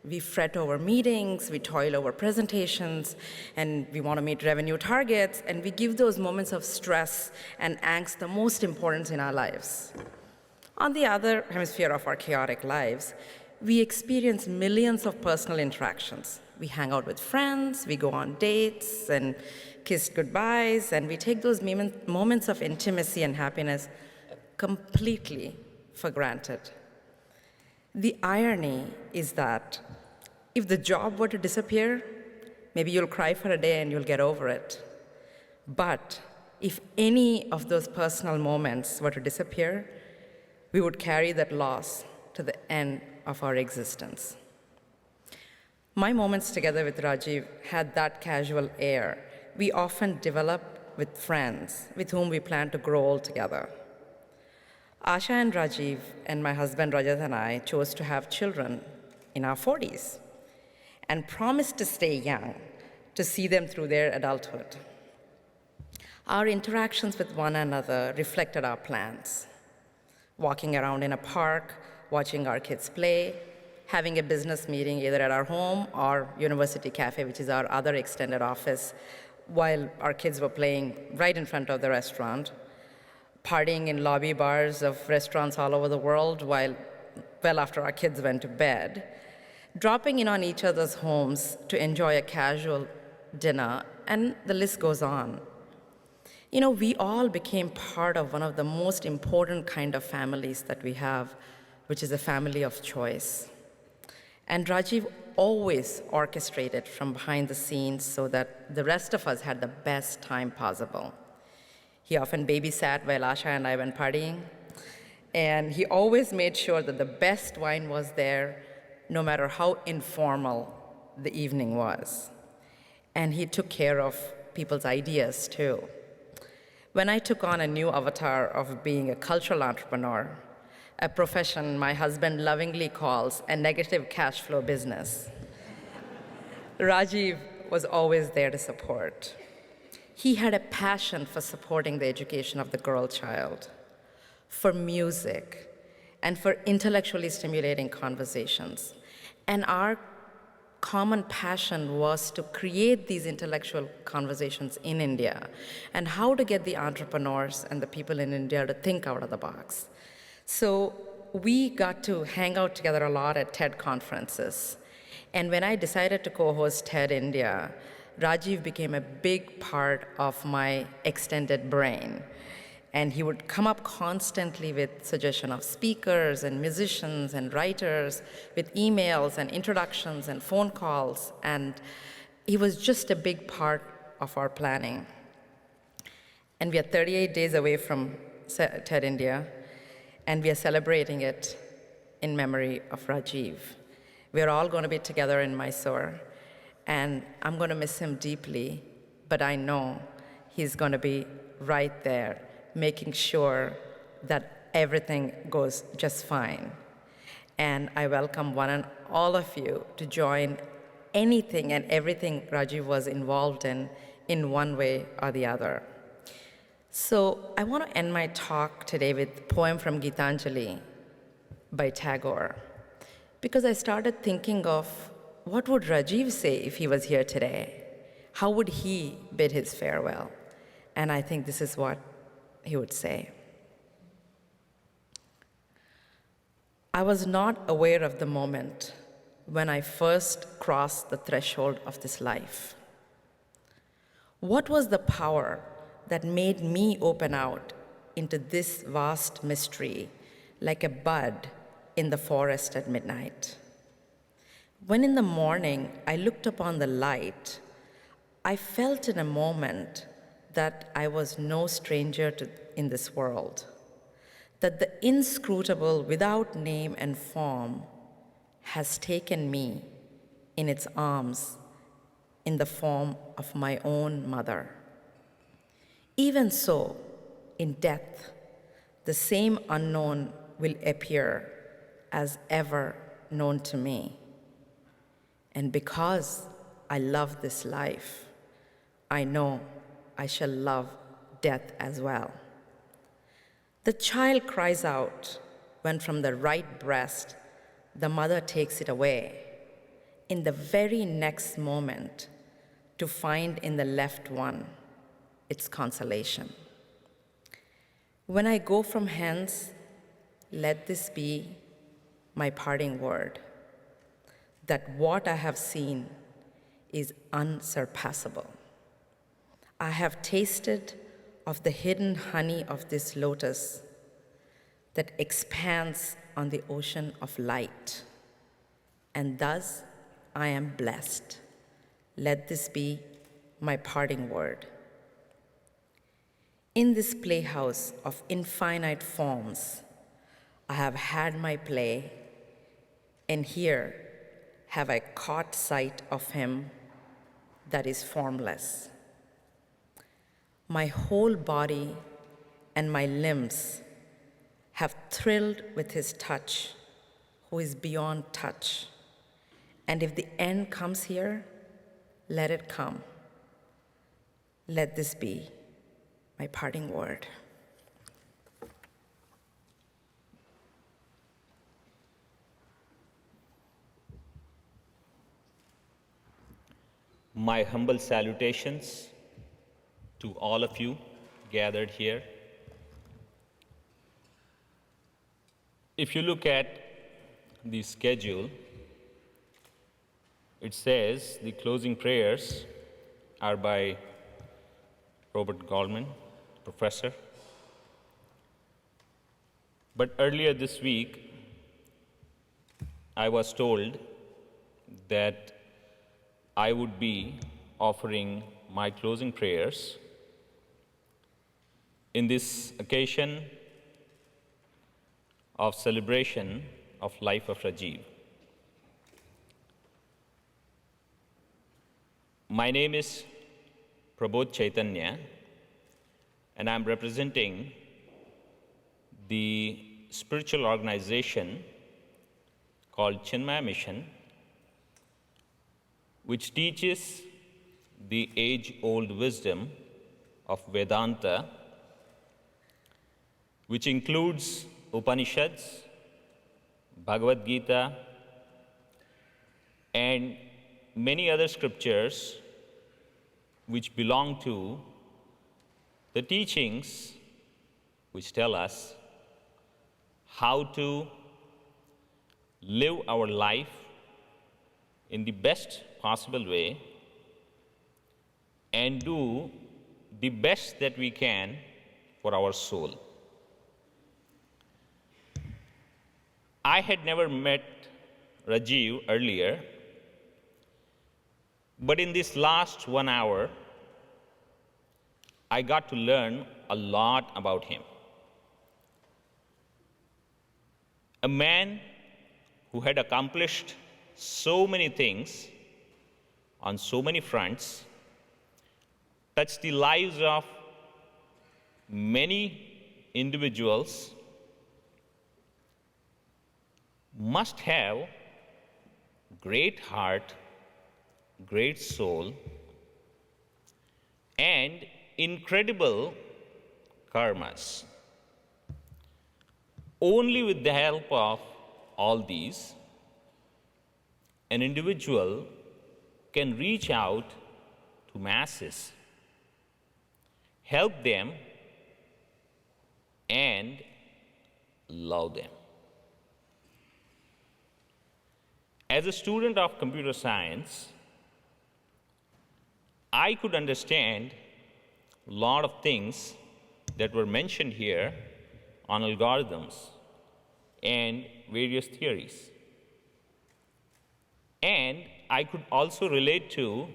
We fret over meetings, we toil over presentations, and we want to meet revenue targets, and we give those moments of stress and angst the most importance in our lives. On the other hemisphere of our chaotic lives, we experience millions of personal interactions. We hang out with friends, we go on dates and kiss goodbyes, and we take those moments of intimacy and happiness completely for granted. The irony is that if the job were to disappear, maybe you'll cry for a day and you'll get over it. But if any of those personal moments were to disappear, we would carry that loss to the end of our existence. My moments together with Rajiv had that casual air we often develop with friends with whom we plan to grow old together. Asha and Rajiv and my husband Rajat and I chose to have children in our 40s and promised to stay young to see them through their adulthood. Our interactions with one another reflected our plans. Walking around in a park, watching our kids play, having a business meeting either at our home or University Cafe, which is our other extended office, while our kids were playing right in front of the restaurant, partying in lobby bars of restaurants all over the world well after our kids went to bed, dropping in on each other's homes to enjoy a casual dinner, and the list goes on. You know, we all became part of one of the most important kind of families that we have, which is a family of choice. And Rajiv always orchestrated from behind the scenes so that the rest of us had the best time possible. He often babysat while Asha and I went partying, and he always made sure that the best wine was there, no matter how informal the evening was. And he took care of people's ideas, too. When I took on a new avatar of being a cultural entrepreneur, a profession my husband lovingly calls a negative cash flow business, Rajiv was always there to support. He had a passion for supporting the education of the girl child, for music, and for intellectually stimulating conversations. And our common passion was to create these intellectual conversations in India and how to get the entrepreneurs and the people in India to think out of the box. So we got to hang out together a lot at TED conferences. And when I decided to co-host TED India, Rajiv became a big part of my extended brain. And he would come up constantly with suggestion of speakers and musicians and writers, with emails and introductions and phone calls. And he was just a big part of our planning. And we are 38 days away from TED India, and we are celebrating it in memory of Rajiv. We're all going to be together in Mysore, and I'm going to miss him deeply, but I know he's going to be right there, making sure that everything goes just fine. And I welcome one and all of you to join anything and everything Rajiv was involved in one way or the other. So I want to end my talk today with a poem from Gitanjali by Tagore, because I started thinking of what would Rajiv say if he was here today? How would he bid his farewell? And I think this is what he would say. I was not aware of the moment when I first crossed the threshold of this life. What was the power that made me open out into this vast mystery like a bud in the forest at midnight? When in the morning I looked upon the light, I felt in a moment that I was no stranger in this world, that the inscrutable without name and form has taken me in its arms in the form of my own mother. Even so, in death, the same unknown will appear as ever known to me. And because I love this life, I know I shall love death as well. The child cries out when from the right breast the mother takes it away, in the very next moment to find in the left one its consolation. When I go from hence, let this be my parting word, that what I have seen is unsurpassable. I have tasted of the hidden honey of this lotus that expands on the ocean of light, and thus I am blessed. Let this be my parting word. In this playhouse of infinite forms, I have had my play, and here have I caught sight of him that is formless. My whole body and my limbs have thrilled with his touch, who is beyond touch. And if the end comes here, let it come. Let this be my parting word. My humble salutations to all of you gathered here. If you look at the schedule, it says the closing prayers are by Robert Goldman, professor. But earlier this week, I was told that I would be offering my closing prayers in this occasion of celebration of life of Rajiv. My name is Prabodh Chaitanya, and I'm representing the spiritual organization called Chinmaya Mission, which teaches the age-old wisdom of Vedanta, which includes Upanishads, Bhagavad Gita, and many other scriptures which belong to the teachings which tell us how to live our life in the best possible way and do the best that we can for our soul. I had never met Rajiv earlier, but in this last 1 hour, I got to learn a lot about him. A man who had accomplished so many things on so many fronts, touched the lives of many individuals, must have great heart, great soul, and incredible karmas. Only with the help of all these, an individual can reach out to masses, help them, and love them. As a student of computer science, I could understand a lot of things that were mentioned here on algorithms and various theories. And I could also relate to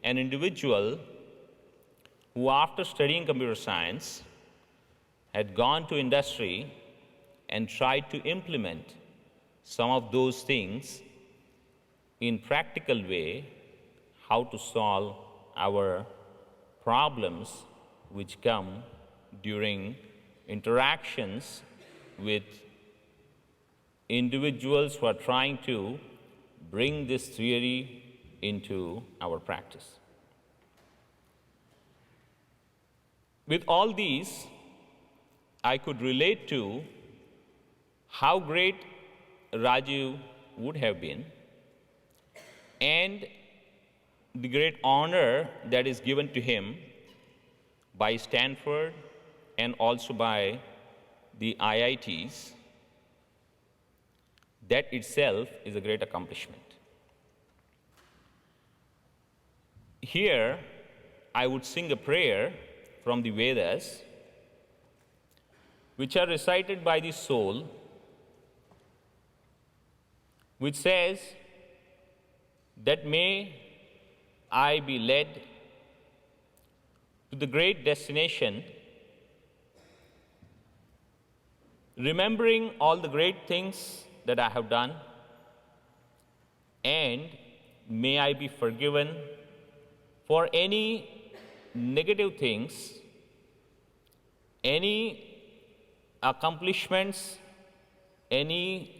an individual who, after studying computer science, had gone to industry and tried to implement some of those things in practical way, how to solve our problems which come during interactions with individuals who are trying to bring this theory into our practice. With all these, I could relate to how great Rajiv would have been and the great honor that is given to him by Stanford and also by the IITs. That itself is a great accomplishment. Here, I would sing a prayer from the Vedas, which are recited by the soul, which says that may I be led to the great destination, remembering all the great things that I have done, and may I be forgiven for any negative things, any accomplishments, any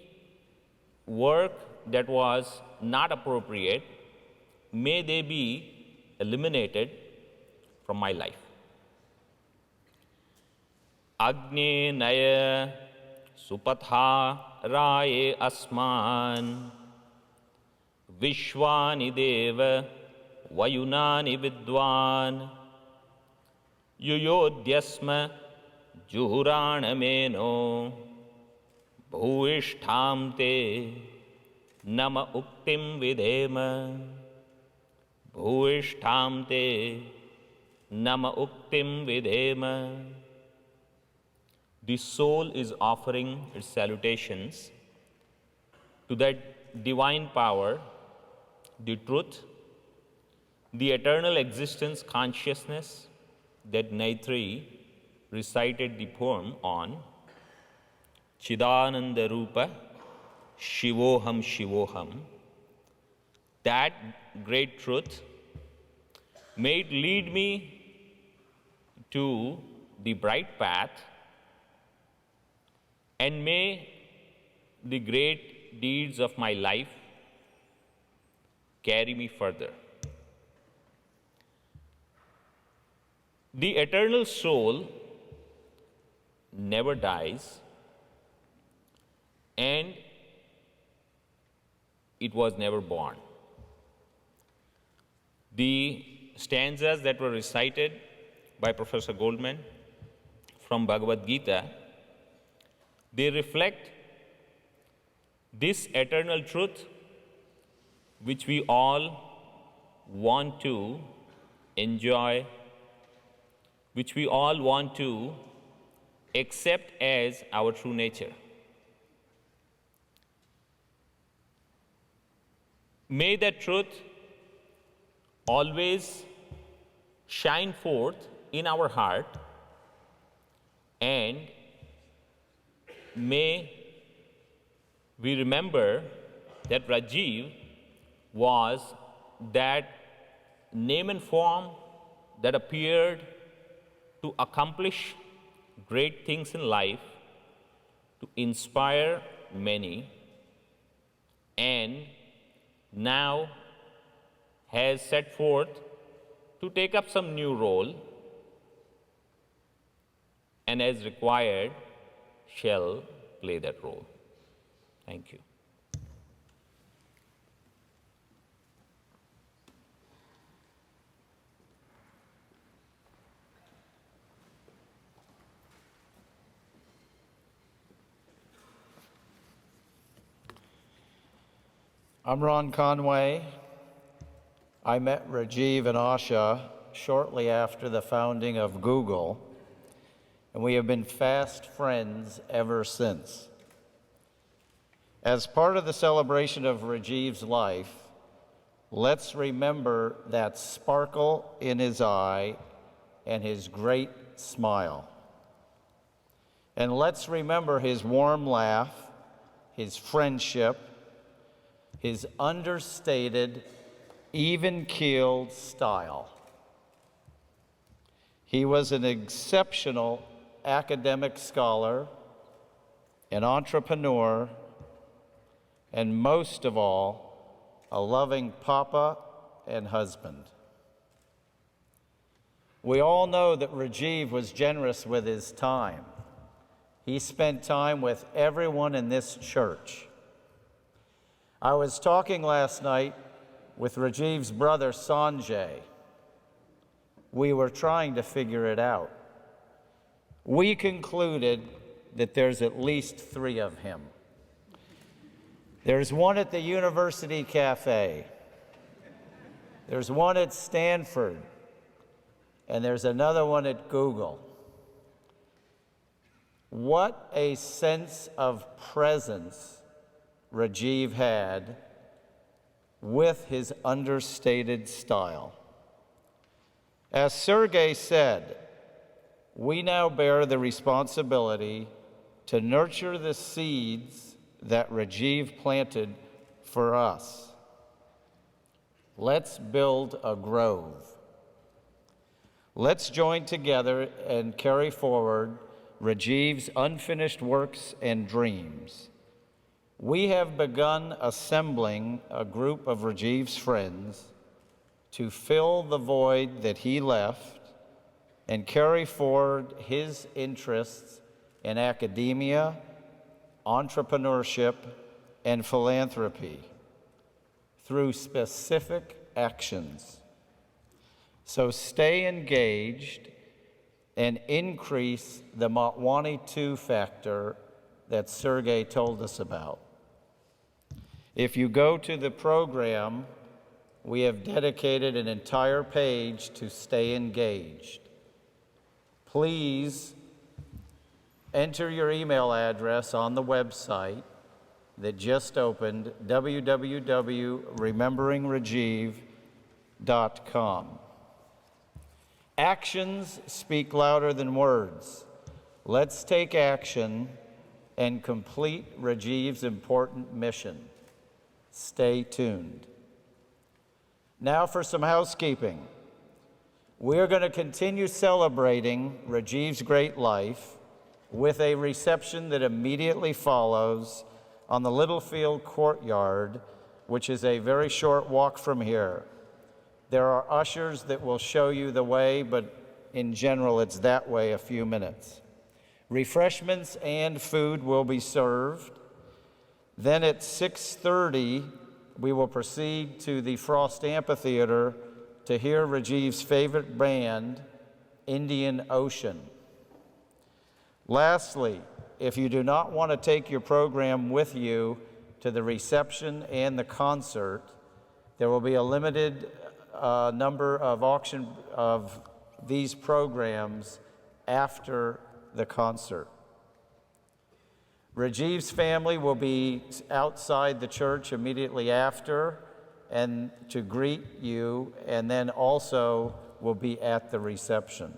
work that was not appropriate, may they be eliminated from my life. Agne naya supatha raye asman vishwani deva vayunani vidwan yuyodhyasma juhuranameno bhuishtham te nama uktim vidhema bhuishtham te nama uktim vidhema. The soul is offering its salutations to that divine power, the truth, the eternal existence consciousness that Naitri recited the poem on. Chidananda Rupa Shivoham Shivoham. That great truth may it lead me to the bright path, and may the great deeds of my life carry me further. The eternal soul never dies, and it was never born. The stanzas that were recited by Professor Goldman from Bhagavad Gita, they reflect This eternal truth, which we all want to enjoy, which we all want to accept as our true nature. May that truth always shine forth in our heart, and may we remember that Rajiv was that name and form that appeared to accomplish great things in life, to inspire many, and now has set forth to take up some new role, and as required shall play that role. Thank you. I'm Ron Conway. I met Rajiv and Asha shortly after the founding of Google, and we have been fast friends ever since. As part of the celebration of Rajiv's life, let's remember that sparkle in his eye and his great smile. And let's remember his warm laugh, his friendship, his understated, even-keeled style. He was an exceptional academic scholar, an entrepreneur, and most of all, a loving papa and husband. We all know that Rajiv was generous with his time. He spent time with everyone in this church. I was talking last night with Rajiv's brother, Sanjay. We were trying to figure it out. We concluded that there's at least 3 of him. There's one at the University Cafe. There's one at Stanford. And there's another one at Google. What a sense of presence Rajiv had with his understated style. As Sergey said, we now bear the responsibility to nurture the seeds that Rajiv planted for us. Let's build a grove. Let's join together and carry forward Rajiv's unfinished works and dreams. We have begun assembling a group of Rajiv's friends to fill the void that he left and carry forward his interests in academia, entrepreneurship, and philanthropy through specific actions. So stay engaged and increase the Motwani 2 factor that Sergey told us about. If you go to the program, we have dedicated an entire page to stay engaged. Please enter your email address on the website that just opened, www.rememberingrajiv.com. Actions speak louder than words. Let's take action and complete Rajiv's important mission. Stay tuned. Now for some housekeeping. We're going to continue celebrating Rajiv's great life with a reception that immediately follows on the Littlefield Courtyard, which is a very short walk from here. There are ushers that will show you the way, but in general, it's that way a few minutes. Refreshments and food will be served. Then at 6:30, we will proceed to the Frost Amphitheater to hear Rajiv's favorite band, Indian Ocean. Lastly, if you do not want to take your program with you, to the reception and the concert. There will be a limited number of these programs after the concert. Rajiv's family will be outside the church immediately after and to greet you, and then also will be at the reception.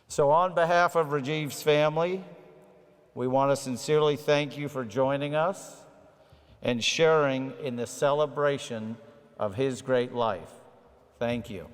So on behalf of Rajiv's family, we want to sincerely thank you for joining us and sharing in the celebration of his great life. Thank you.